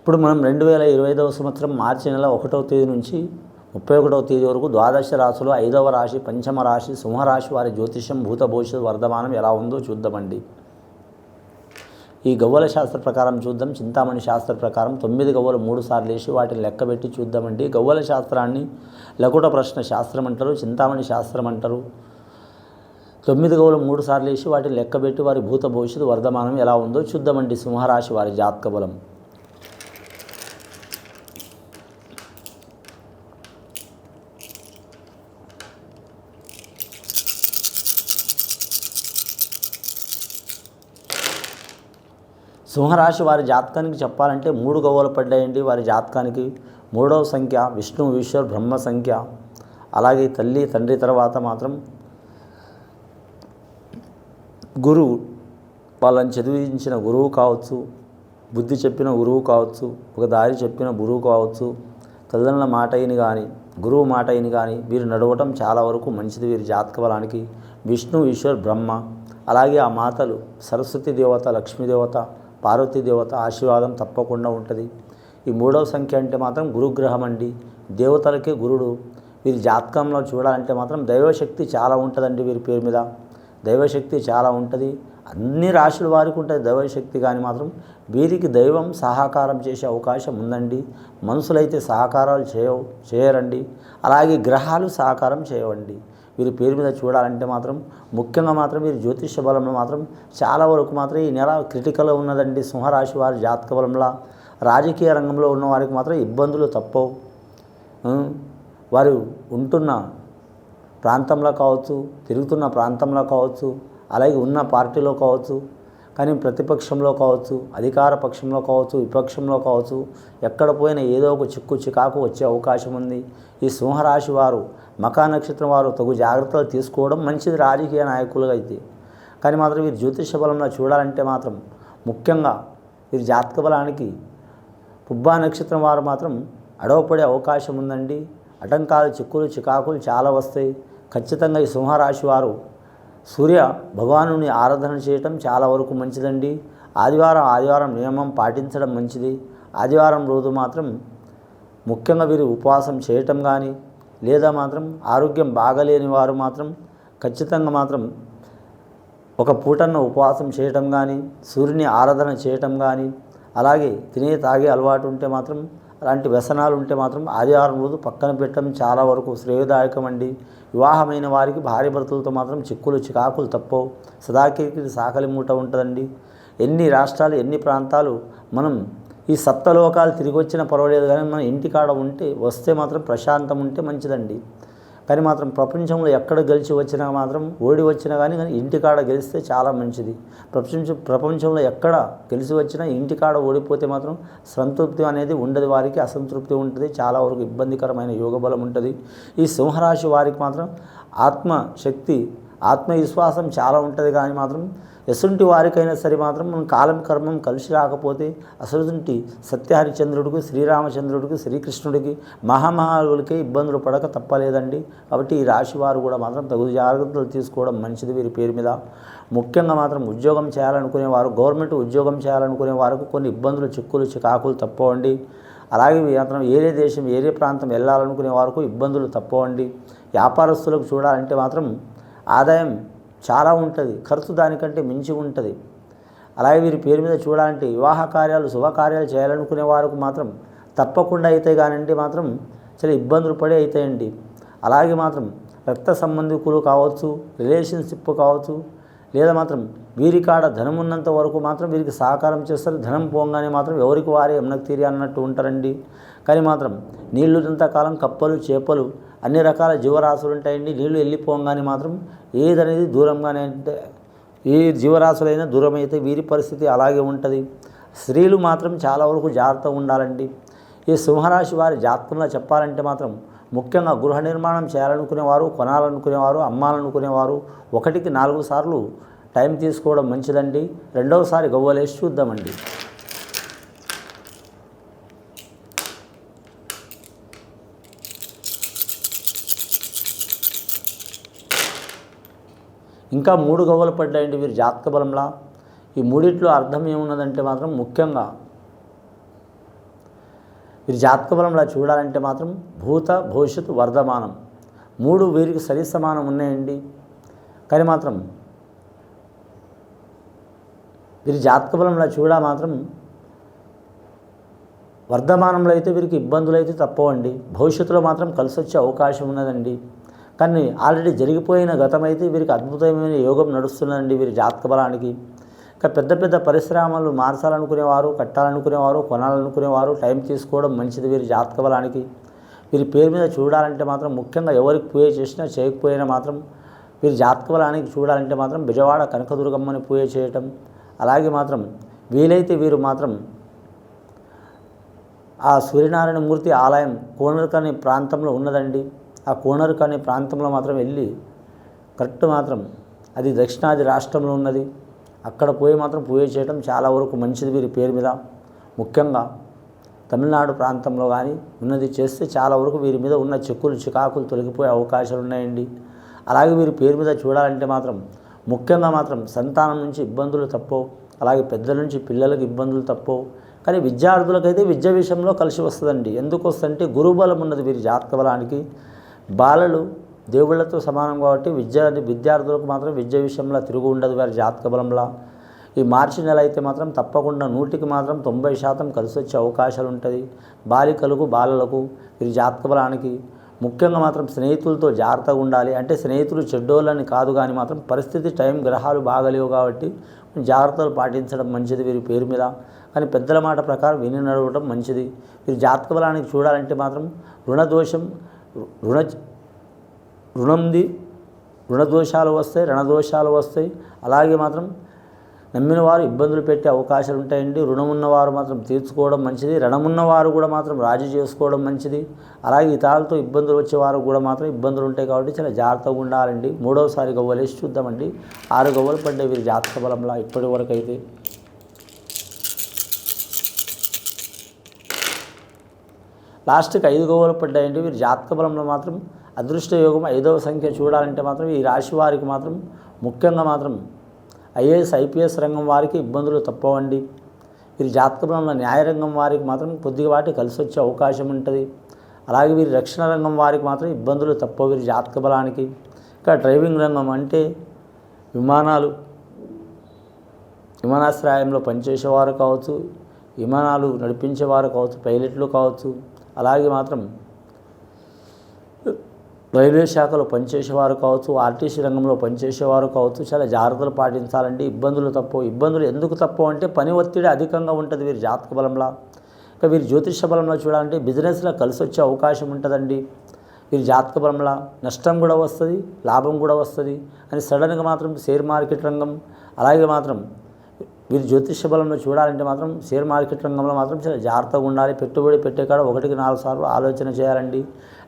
ఇప్పుడు మనం 2025వ సంవత్సరం మార్చి నెల 1వ తేదీ నుంచి 31వ తేదీ వరకు ద్వాదశ రాశులు 5వ రాశి పంచమ రాశి సింహరాశి వారి జ్యోతిష్యం భూత భవిష్యత్ వర్ధమానం ఎలా ఉందో చూద్దామండి. ఈ గవ్వల శాస్త్ర ప్రకారం చూద్దాం. చింతామణి శాస్త్ర ప్రకారం 9 గవ్వలు 3 సార్లు వేసి వాటిని లెక్కబెట్టి చూద్దామండి. గవ్వల శాస్త్రాన్ని లకుట ప్రశ్న శాస్త్రం అంటారు, చింతామణి శాస్త్రం అంటారు. 9 గవ్వలు 3 సార్లు వేసి వాటిని లెక్కబెట్టి వారి భూత భవిష్యత్ వర్ధమానం ఎలా ఉందో చూద్దామండి. సింహరాశి వారి జాతక బలం. సింహరాశి వారి జాతకానికి చెప్పాలంటే 3 గవ్వలు పడ్డాయండి. వారి జాతకానికి 3వ సంఖ్య విష్ణు ఈశ్వర్ బ్రహ్మ సంఖ్య. అలాగే తల్లి తండ్రి తర్వాత మాత్రం గురువు, వాళ్ళని చదివించిన గురువు కావచ్చు, బుద్ధి చెప్పిన గురువు కావచ్చు, ఒక దారి చెప్పిన గురువు కావచ్చు, తల్లిదండ్రుల మాట అయిన కానీ గురువు మాట అయిన కానీ వీరు నడవటం చాలా వరకు మంచిది. వీరి జాతక బలానికి విష్ణు ఈశ్వర్ బ్రహ్మ, అలాగే ఆ మాతలు సరస్వతి దేవత, లక్ష్మీదేవత, పార్వతీ దేవత ఆశీర్వాదం తప్పకుండా ఉంటుంది. ఈ 3వ సంఖ్య అంటే మాత్రం గురుగ్రహం అండి, దేవతలకే గురుడు. వీరి జాతకంలో చూడాలంటే మాత్రం దైవశక్తి చాలా ఉంటుందండి. వీరి పేరు మీద దైవశక్తి చాలా ఉంటుంది. అన్ని రాశుల వారికి ఉంటుంది దైవశక్తి, కానీ మాత్రం వీరికి దైవం సహకారం చేసే అవకాశం ఉందండి. మనుషులైతే సహకారాలు చేయరండి, అలాగే గ్రహాలు సహకారం చేయవండి. వీరి పేరు మీద చూడాలంటే మాత్రం ముఖ్యంగా మాత్రం వీరి జ్యోతిష బలంలో మాత్రం చాలా వరకు మాత్రం ఈ నెల క్రిటికల్ ఉన్నదండి. సింహరాశి వారి జాతక బలంలో రాజకీయ రంగంలో ఉన్న వారికి మాత్రం ఇబ్బందులు తప్పవు. వారు ఉంటున్న ప్రాంతంలో కావచ్చు, తిరుగుతున్న ప్రాంతంలో కావచ్చు, అలాగే ఉన్న పార్టీలో కావచ్చు, కానీ ప్రతిపక్షంలో కావచ్చు, అధికార పక్షంలో కావచ్చు, విపక్షంలో కావచ్చు, ఎక్కడ పోయినా ఏదో ఒక చిక్కు చికాకు వచ్చే అవకాశం ఉంది. ఈ సింహరాశి వారు మకా నక్షత్రం వారు తగు జాగ్రత్తలు తీసుకోవడం మంచిది రాజకీయ నాయకులుగా అయితే. కానీ మాత్రం వీరి జ్యోతిష బలంలో చూడాలంటే మాత్రం ముఖ్యంగా వీరి జాతక బలానికి పుబ్బా నక్షత్రం వారు మాత్రం అడవపడే అవకాశం ఉందండి. ఆటంకాలు చిక్కులు చికాకులు చాలా వస్తాయి. ఖచ్చితంగా ఈ సింహరాశి వారు సూర్య భగవానుని ఆరాధన చేయటం చాలా వరకు మంచిదండి. ఆదివారం నియమం పాటించడం మంచిది. ఆదివారం రోజు మాత్రం ముఖ్యంగా వీరు ఉపవాసం చేయటం కానీ, లేదా మాత్రం ఆరోగ్యం బాగలేని వారు మాత్రం ఖచ్చితంగా మాత్రం ఒక పూటన్న ఉపవాసం చేయటం కానీ, సూర్యుని ఆరాధన చేయటం కానీ, అలాగే తినే తాగే అలవాటు ఉంటే మాత్రం, అలాంటి వ్యసనాలు ఉంటే మాత్రం ఆదివారం రోజు పక్కన పెట్టడం చాలా వరకు శ్రేయదాయకం అండి. వివాహమైన వారికి భార్య భర్తలతో మాత్రం చిక్కులు చికాకులు తప్పవు. సదాకిరికి సాకలి మూట ఉంటుందండి. ఎన్ని రాష్ట్రాలు ఎన్ని ప్రాంతాలు మనం ఈ సప్తలోకాలు తిరిగి వచ్చినా పర్వాలేదు, కానీ మన ఇంటికాడ వస్తే మాత్రం ప్రశాంతం ఉంటే మంచిదండి. కానీ మాత్రం ప్రపంచంలో ఎక్కడ గెలిచి వచ్చినా మాత్రం ఓడి వచ్చినా కానీ ఇంటికాడ గెలిస్తే చాలా మంచిది. ప్రపంచంలో ఎక్కడ గెలిచి వచ్చినా ఇంటికాడ ఓడిపోతే మాత్రం సంతృప్తి అనేది ఉండదు, వారికి అసంతృప్తి ఉంటుంది, చాలా వరకు ఇబ్బందికరమైన యోగబలం ఉంటుంది. ఈ సింహరాశి వారికి మాత్రం ఆత్మశక్తి ఆత్మవిశ్వాసం చాలా ఉంటుంది. కానీ మాత్రం ఎసుంటి వారికైనా సరే మాత్రం మనం కాలం కర్మం కలిసి రాకపోతే అసలుంటి సత్యహరిచంద్రుడికి, శ్రీరామచంద్రుడికి, శ్రీకృష్ణుడికి, మహామహాలులకే ఇబ్బందులు పడక తప్పలేదండి. కాబట్టి ఈ రాశి వారు కూడా మాత్రం తగు జాగ్రత్తలు తీసుకోవడం మంచిది. వీరి పేరు మీద ముఖ్యంగా మాత్రం ఉద్యోగం చేయాలనుకునేవారు, గవర్నమెంట్ ఉద్యోగం చేయాలనుకునే వారికి కొన్ని ఇబ్బందులు చిక్కులు చికాకులు తప్పవండి. అలాగే మాత్రం ఏరే దేశం ఏరే ప్రాంతం వెళ్ళాలనుకునే వారికి ఇబ్బందులు తప్పవండి. వ్యాపారస్తులకు చూడాలంటే మాత్రం ఆదాయం చాలా ఉంటుంది, ఖర్చు దానికంటే మించి ఉంటుంది. అలాగే వీరి పేరు మీద చూడాలంటే వివాహ కార్యాలు శుభకార్యాలు చేయాలనుకునే వారికి మాత్రం తప్పకుండా అవుతాయి, కానండి మాత్రం చాలా ఇబ్బందులు పడి అవుతాయండి. అలాగే మాత్రం రక్త సంబంధికులు కావచ్చు, రిలేషన్షిప్ కావచ్చు, లేదా మాత్రం వీరి కాడ ధనం ఉన్నంత వరకు మాత్రం వీరికి సహకారం చేస్తారు. ధనం పోగానే మాత్రం ఎవరికి వారే ఎమ్నకు తీరి అన్నట్టు ఉంటారండి. కానీ మాత్రం నీళ్ళున్నంతకాలం కప్పలు చేపలు అన్ని రకాల జీవరాశులు ఉంటాయండి. నీళ్లు వెళ్ళిపోగానే మాత్రం ఏదనేది దూరంగానే అంటే ఏ జీవరాశులైనా దూరం అయితే వీరి పరిస్థితి అలాగే ఉంటుంది. స్త్రీలు మాత్రం చాలా వరకు జాగ్రత్తగా ఉండాలండి. ఈ సింహరాశి వారి జాతకంలో చెప్పాలంటే మాత్రం ముఖ్యంగా గృహ నిర్మాణం చేయాలనుకునేవారు, కొనాలనుకునేవారు, అమ్మాలనుకునేవారు 1కి 4 సార్లు టైం తీసుకోవడం మంచిదండి. రెండవసారి గవ్వలేసి చూద్దామండి. ఇంకా 3 గవ్వలు పడ్డాయండి వీరి జాతక బలంలా. ఈ మూడిట్లో అర్థం ఏమున్నదంటే మాత్రం ముఖ్యంగా వీరి జాతక బలంలా చూడాలంటే మాత్రం భూత భవిష్యత్తు వర్ధమానం 3 వీరికి సరి సమానం ఉన్నాయండి. కానీ మాత్రం వీరి జాతక బలంలా మాత్రం వర్ధమానంలో అయితే వీరికి ఇబ్బందులు అయితే తప్పవండి. భవిష్యత్తులో మాత్రం కలిసి వచ్చే అవకాశం ఉన్నదండి. కానీ ఆల్రెడీ జరిగిపోయిన గతం అయితే వీరికి అద్భుతమైన యోగం నడుస్తున్నదండి వీరి జాతక బలానికి. ఇంకా పెద్ద పెద్ద పరిశ్రమలు మార్చాలనుకునేవారు, కట్టాలనుకునేవారు, కొనాలనుకునేవారు టైం తీసుకోవడం మంచిది వీరి జాతక బలానికి. వీరి పేరు మీద చూడాలంటే మాత్రం ముఖ్యంగా ఎవరికి పూజ చేసినా చేయకపోయినా మాత్రం వీరి జాతక బలానికి చూడాలంటే మాత్రం బెజవాడ కనకదుర్గమ్మని పూజ చేయటం, అలాగే మాత్రం వీలైతే వీరు మాత్రం ఆ సూర్యనారాయణ మూర్తి ఆలయం కోనర్క్ అనే ప్రాంతంలో ఉన్నదండి. ఆ కోనర్క్ అనే ప్రాంతంలో మాత్రం వెళ్ళి కరెక్ట్ మాత్రం అది దక్షిణాది రాష్ట్రంలో ఉన్నది. అక్కడ పోయి మాత్రం పూజ చేయడం చాలా వరకు మంచిది వీరి పేరు మీద. ముఖ్యంగా తమిళనాడు ప్రాంతంలో కానీ ఉన్నది చేస్తే చాలా వరకు వీరి మీద ఉన్న చిక్కులు చికాకులు తొలగిపోయే అవకాశాలు ఉన్నాయండి. అలాగే వీరి పేరు మీద చూడాలంటే మాత్రం ముఖ్యంగా మాత్రం సంతానం నుంచి ఇబ్బందులు తప్పవు, అలాగే పెద్దల నుంచి పిల్లలకు ఇబ్బందులు తప్పవు. కానీ విద్యార్థులకైతే విద్య విషయంలో కలిసి వస్తుందండి. ఎందుకు వస్తుందంటే గురుబలం ఉన్నది వీరి జాతక బలానికి. బాలలు దేవుళ్లతో సమానం కాబట్టి విద్యార్థులకు మాత్రం విద్య విషయంలో తిరుగు ఉండదు వారి జాతక బలంలా. ఈ మార్చి నెల అయితే మాత్రం తప్పకుండా 100కి మాత్రం 90% కలిసి వచ్చే అవకాశాలు ఉంటుంది బాలికలకు బాలలకు. వీరి జాతక బలానికి ముఖ్యంగా మాత్రం స్నేహితులతో జాగ్రత్తగా ఉండాలి. అంటే స్నేహితులు చెడ్డోళ్ళని కాదు, కానీ మాత్రం పరిస్థితి టైం గ్రహాలు బాగలేవు కాబట్టి జాగ్రత్తలు పాటించడం మంచిది వీరి పేరు మీద. కానీ పెద్దల మాట ప్రకారం విని నడవడం మంచిది. వీరి జాతక బలానికి చూడాలంటే మాత్రం రుణదోషం రుణదోషాలు వస్తాయి, రణదోషాలు వస్తాయి. అలాగే మాత్రం నమ్మిన వారు ఇబ్బందులు పెట్టే అవకాశాలు ఉంటాయండి. రుణం ఉన్నవారు మాత్రం తీర్చుకోవడం మంచిది, రుణమున్నవారు కూడా మాత్రం రాజీ చేసుకోవడం మంచిది. అలాగే ఇతరులతో ఇబ్బందులు వచ్చేవారు కూడా మాత్రం ఇబ్బందులు ఉంటాయి కాబట్టి చాలా జాగ్రత్తగా ఉండాలండి. 3వసారి గవ్వలేసి చూద్దామండి. 6 గవ్వలు పడ్డాయి వీరి జాతక బలంలో ఇప్పటి వరకు అయితే. లాస్ట్కి 5 గవ్వలు పడ్డాయండి వీరి జాతక బలంలో మాత్రం. అదృష్ట యోగం 5వ సంఖ్య చూడాలంటే మాత్రం ఈ రాశి వారికి మాత్రం ముఖ్యంగా మాత్రం ఐఏఎస్ ఐపీఎస్ రంగం వారికి ఇబ్బందులు తప్పవండి. వీరి జాతక బలంలో న్యాయరంగం వారికి మాత్రం కొద్దిగా కలిసి వచ్చే అవకాశం ఉంటుంది. అలాగే వీరి రక్షణ రంగం వారికి మాత్రం ఇబ్బందులు తప్పవు వీరి జాతక బలానికి. ఇంకా డ్రైవింగ్ రంగం అంటే విమానాశ్రయంలో పనిచేసేవారు కావచ్చు, విమానాలు నడిపించేవారు కావచ్చు, పైలట్లు కావచ్చు, అలాగే మాత్రం రైల్వే శాఖలో పనిచేసేవారు కావచ్చు, ఆర్టీసీ రంగంలో పనిచేసేవారు కావచ్చు, చాలా జాగ్రత్తలు పాటించాలండి. ఇబ్బందులు తప్పవు. ఇబ్బందులు ఎందుకు తప్పవు అంటే పని ఒత్తిడి అధికంగా ఉంటుంది వీరి జాతక బలంలో. ఇంకా వీరి జ్యోతిష బలంలో చూడాలంటే బిజినెస్లో కలిసి వచ్చే అవకాశం ఉంటుందండి. వీరి జాతక బలంలో నష్టం కూడా వస్తుంది, లాభం కూడా వస్తుంది. అని సడన్గా మాత్రం షేర్ మార్కెట్ రంగం, అలాగే మాత్రం వీరి జ్యోతిష బలంలో చూడాలంటే మాత్రం షేర్ మార్కెట్ రంగంలో మాత్రం చాలా జాగ్రత్తగా ఉండాలి. పెట్టుబడి పెట్టే కాడ 1కి 4 సార్లు ఆలోచన చేయాలండి.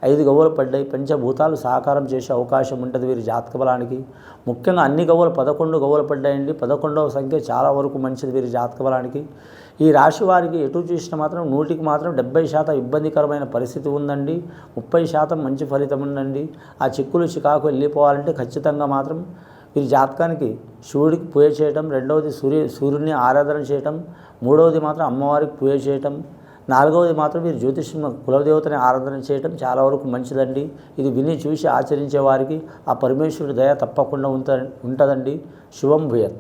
5 గవ్వలు పడ్డాయి. పంచభూతాలు సహకారం చేసే అవకాశం ఉంటుంది వీరి జాతక బలానికి. ముఖ్యంగా అన్ని గవ్వలు 11 గవ్వలు పడ్డాయండి. 11వ సంఖ్య చాలా వరకు మంచిది వీరి జాతక బలానికి. ఈ రాశి వారికి ఎటు చూసినా మాత్రం 100కి మాత్రం 70% ఇబ్బందికరమైన పరిస్థితి ఉందండి. 30% మంచి ఫలితం ఉందండి. ఆ చిక్కులు చికాకు వెళ్ళిపోవాలంటే ఖచ్చితంగా మాత్రం వీరి జాతకానికి శివుడికి పూజ చేయటం, 2వది సూర్యుడిని ఆరాధన చేయటం, 3వది మాత్రం అమ్మవారికి పూజ చేయటం, 4వది మాత్రం వీరి జ్యోతిష్యం కులదేవతని ఆరాధన చేయటం చాలా వరకు మంచిదండి. ఇది విని చూసి ఆచరించే వారికి ఆ పరమేశ్వరుడి దయ తప్పకుండా ఉంటుందండి. శుభం భూయత్.